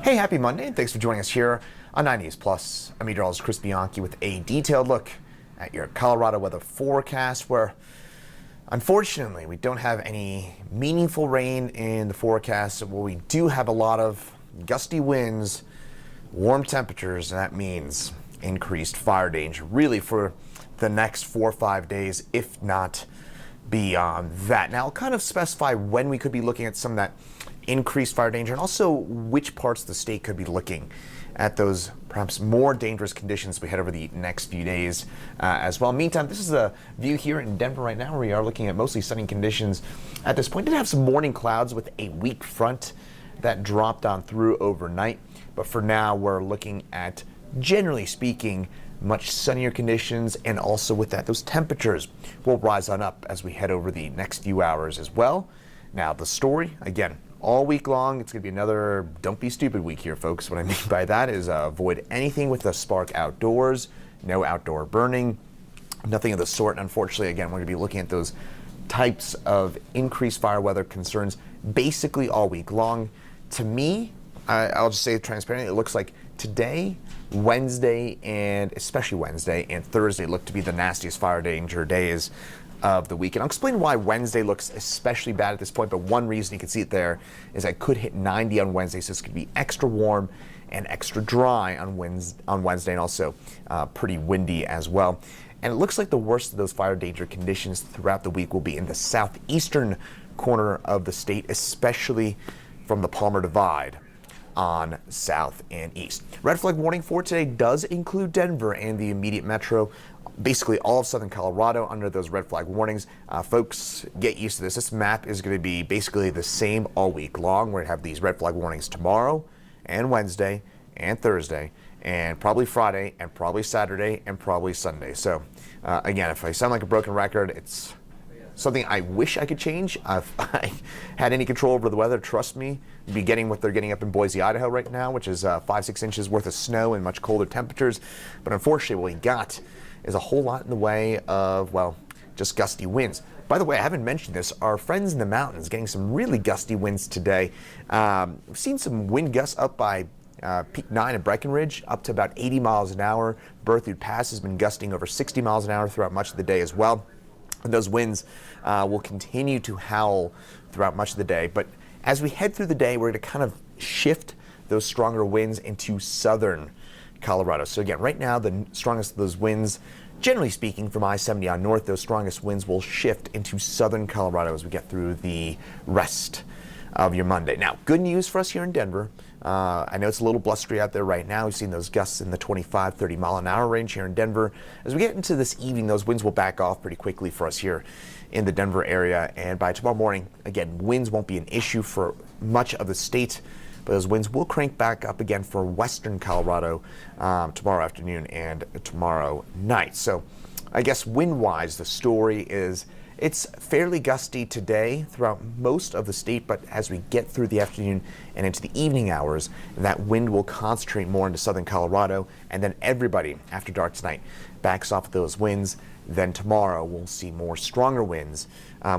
Hey, happy Monday, and thanks for joining us here on 9 News Plus. I'm Meteorologist Chris Bianchi with a detailed look at your Colorado weather forecast, where unfortunately we don't have any meaningful rain in the forecast. Well, we do have a lot of gusty winds, warm temperatures, and that means increased fire danger really for the next 4 or 5 days, if not beyond that. Now, I'll kind of specify when we could be looking at some of that increased fire danger, and also which parts of the state could be looking at those perhaps more dangerous conditions as we head over the next few days as well. Meantime, this is the view here in Denver right now. We are looking at mostly sunny conditions at this point. Did have some morning clouds with a weak front that dropped on through overnight, but for now we're looking at, generally speaking, much sunnier conditions, and also with that, those temperatures will rise on up as we head over the next few hours as well. Now, the story, again, all week long, it's going to be another don't be stupid week here, folks. What I mean by that is avoid anything with a spark outdoors, no outdoor burning, nothing of the sort. Unfortunately, again, we're going to be looking at those types of increased fire weather concerns basically all week long. To me, I'll just say transparently, it looks like today, Wednesday, and especially Wednesday and Thursday look to be the nastiest fire danger days of the week. And I'll explain why Wednesday looks especially bad at this point, but one reason you can see it there is I could hit 90 on Wednesday, so it's going to be extra warm and extra dry on Wednesday, and also pretty windy as well. And it looks like the worst of those fire danger conditions throughout the week will be in the southeastern corner of the state, especially from the Palmer Divide on south and east. Red flag warning for today does include Denver and the immediate metro. Basically all of southern Colorado under those red flag warnings. Folks, get used to this. This map is going to be basically the same all week long. We're going to have these red flag warnings tomorrow and Wednesday and Thursday and probably Friday and probably Saturday and probably Sunday. So again, if I sound like a broken record, it's something I wish I could change. If I had any control over the weather, trust me, you'd be getting what they're getting up in Boise, Idaho right now, which is 5-6 inches worth of snow and much colder temperatures. But unfortunately, what we got is a whole lot in the way of, well, just gusty winds. By the way, I haven't mentioned this. Our friends in the mountains getting some really gusty winds today. We've seen some wind gusts up by Peak 9 at Breckenridge, up to about 80 miles an hour. Berthoud Pass has been gusting over 60 miles an hour throughout much of the day as well. And those winds will continue to howl throughout much of the day. But as we head through the day, we're going to kind of shift those stronger winds into southern Colorado. So again, right now, the strongest of those winds, generally speaking, from I-70 on north, those strongest winds will shift into southern Colorado as we get through the rest of your Monday. Now, good news for us here in Denver. I know it's a little blustery out there right now. We've seen those gusts in the 25, 30 mile an hour range here in Denver. As we get into this evening, those winds will back off pretty quickly for us here in the Denver area. And by tomorrow morning, again, winds won't be an issue for much of the state, but those winds will crank back up again for western Colorado tomorrow afternoon and tomorrow night. So I guess wind-wise, the story is it's fairly gusty today throughout most of the state, but as we get through the afternoon and into the evening hours, that wind will concentrate more into southern Colorado, and then everybody after dark tonight backs off those winds. Then tomorrow we'll see more stronger winds,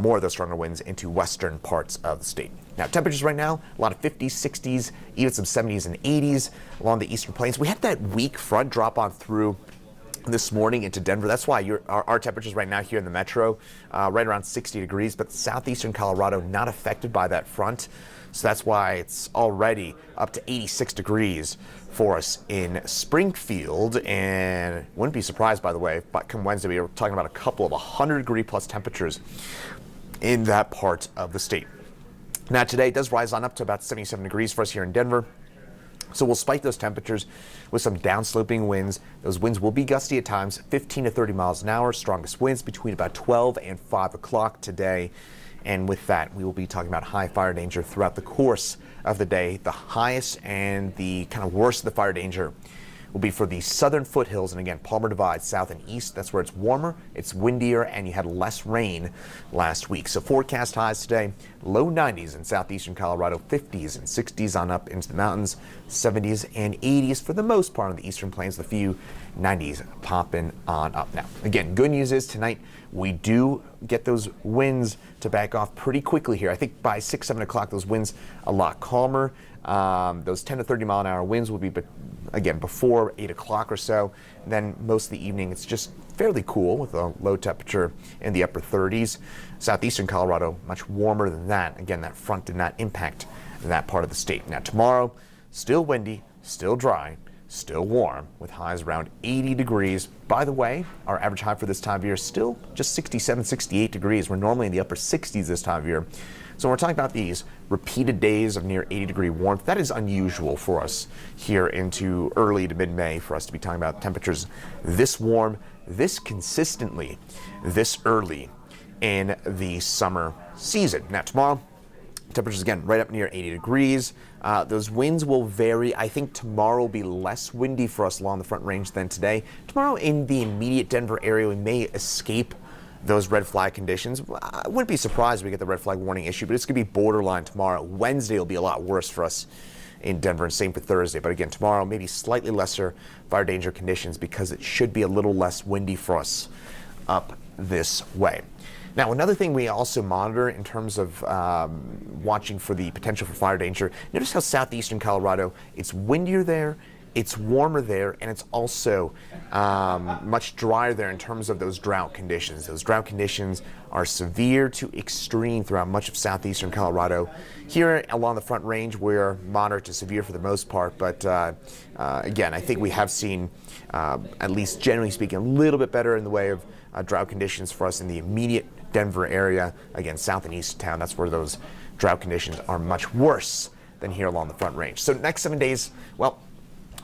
more of those stronger winds into western parts of the state. Now, temperatures right now, a lot of 50s, 60s, even some 70s and 80s along the eastern plains. We had that weak front drop on through this morning into Denver. That's why our temperatures right now here in the metro, right around 60 degrees, but southeastern Colorado not affected by that front. So that's why it's already up to 86 degrees for us in Springfield. And wouldn't be surprised, by the way, but come Wednesday, we were talking about a couple of 100-degree plus temperatures in that part of the state. Now, today it does rise on up to about 77 degrees for us here in Denver. So we'll spike those temperatures with some downsloping winds. Those winds will be gusty at times, 15 to 30 miles an hour. Strongest winds between about 12 and 5 o'clock today. And with that, we will be talking about high fire danger throughout the course of the day. The highest and the kind of worst of the fire danger will be for the southern foothills, and again, Palmer Divide, south and east. That's where it's warmer, it's windier, and you had less rain last week. So forecast highs today, low 90s in southeastern Colorado, 50s and 60s on up into the mountains, 70s and 80s for the most part on the eastern plains, the few 90s popping on up. Now, again, good news is tonight we do get those winds to back off pretty quickly here. I think by 6, 7 o'clock, those winds a lot calmer. Those 10 to 30 mile an hour winds will be, again, before 8 o'clock or so. Then most of the evening, it's just fairly cool with a low temperature in the upper 30s. Southeastern Colorado, much warmer than that. Again, that front did not impact that part of the state. Now tomorrow, still windy, still dry, still warm with highs around 80 degrees. By the way, our average high for this time of year is still just 67, 68 degrees. We're normally in the upper 60s this time of year. So when we're talking about these repeated days of near 80-degree warmth, that is unusual for us here into early to mid-May for us to be talking about temperatures this warm, this consistently, this early in the summer season. Now tomorrow, temperatures again right up near 80 degrees. Those winds will vary. I think tomorrow will be less windy for us along the Front Range than today. Tomorrow in the immediate Denver area, we may escape those red flag conditions. I wouldn't be surprised if we get the red flag warning issue, but it's going to be borderline tomorrow. Wednesday will be a lot worse for us in Denver, and same for Thursday. But again, tomorrow maybe slightly lesser fire danger conditions because it should be a little less windy for us up this way. Now, another thing we also monitor in terms of watching for the potential for fire danger, notice how southeastern Colorado, it's windier there, it's warmer there, and it's also much drier there in terms of those drought conditions. Those drought conditions are severe to extreme throughout much of southeastern Colorado. Here along the Front Range, we're moderate to severe for the most part, but again, I think we have seen, at least generally speaking, a little bit better in the way of drought conditions for us in the immediate Denver area. Again, south and east of town, that's where those drought conditions are much worse than here along the Front Range. So next 7 days, well,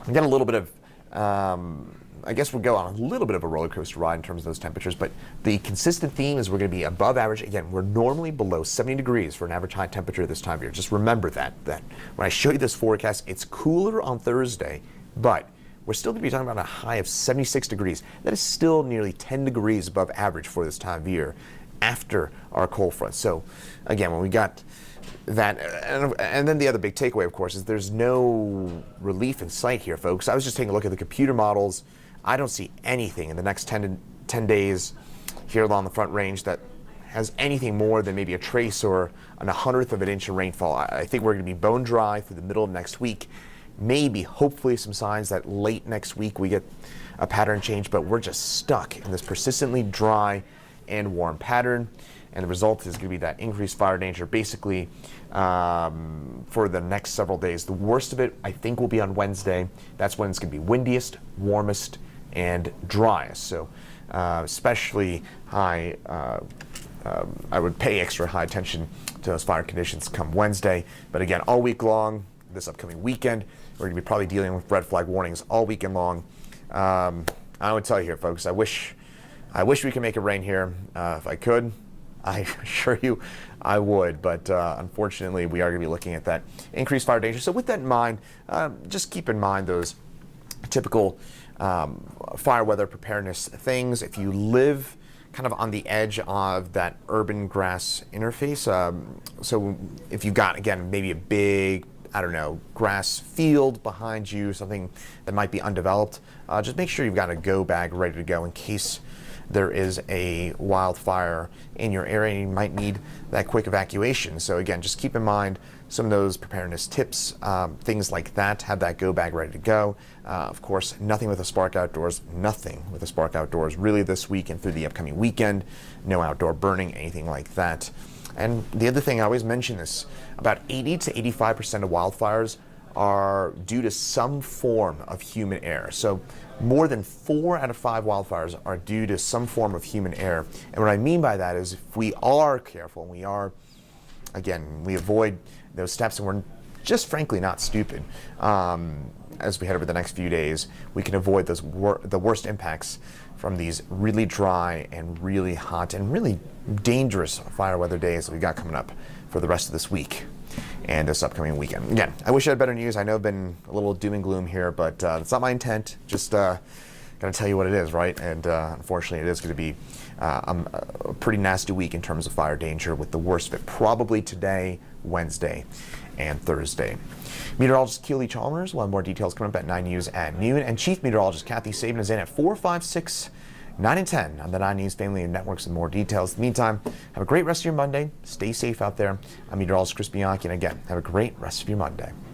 we got a little bit of, I guess we'll go on a little bit of a roller coaster ride in terms of those temperatures, but the consistent theme is we're going to be above average. Again, we're normally below 70 degrees for an average high temperature this time of year. Just remember that when I show you this forecast, it's cooler on Thursday, but we're still going to be talking about a high of 76 degrees. That is still nearly 10 degrees above average for this time of year after our cold front. So again, when we got that, and then the other big takeaway, of course, is there's no relief in sight here, folks. I was just taking a look at the computer models. I don't see anything in the next 10 days here along the Front Range that has anything more than maybe a trace or a 100th of an inch of rainfall. I think we're going to be bone dry through the middle of next week. Maybe, hopefully, some signs that late next week we get a pattern change, but we're just stuck in this persistently dry and warm pattern. And the result is going to be that increased fire danger basically for the next several days. The worst of it, I think, will be on Wednesday. That's when it's going to be windiest, warmest, and driest. So especially high, I would pay extra high attention to those fire conditions come Wednesday. But again, all week long, this upcoming weekend, we're going to be probably dealing with red flag warnings all weekend long. I would tell you here, folks, I wish we could make it rain here. If I could, I assure you I would, but unfortunately we are going to be looking at that increased fire danger. So with that in mind, just keep in mind those typical fire weather preparedness things. If you live kind of on the edge of that urban grass interface, so if you got, again, maybe a big, I don't know, grass field behind you, something that might be undeveloped, just make sure you've got a go bag ready to go in case there is a wildfire in your area and you might need that quick evacuation. So again, just keep in mind some of those preparedness tips, things like that. Have that go bag ready to go. Of course, nothing with a spark outdoors, really this week and through the upcoming weekend. No outdoor burning, anything like that. And the other thing, I always mention this, about 80 to 85% of wildfires are due to some form of human error. So more than 4 out of 5 wildfires are due to some form of human error. And what I mean by that is if we are careful and we avoid those steps and we're just frankly not stupid, as we head over the next few days, we can avoid those the worst impacts from these really dry and really hot and really dangerous fire weather days that we got coming up for the rest of this week and this upcoming weekend. Again, I wish I had better news. I know I've been a little doom and gloom here, but that's not my intent. Just gonna tell you what it is, right? And unfortunately, it is going to be a pretty nasty week in terms of fire danger, with the worst of it probably today, Wednesday, and Thursday. Meteorologist Keely Chalmers will have more details coming up at 9 News at noon, and Chief Meteorologist Kathy Sabin is in at 4:56 9 and 10 on the 9 News Family of Networks and more details. In the meantime, have a great rest of your Monday. Stay safe out there. I'm meteorologist Chris Bianchi, and again, have a great rest of your Monday.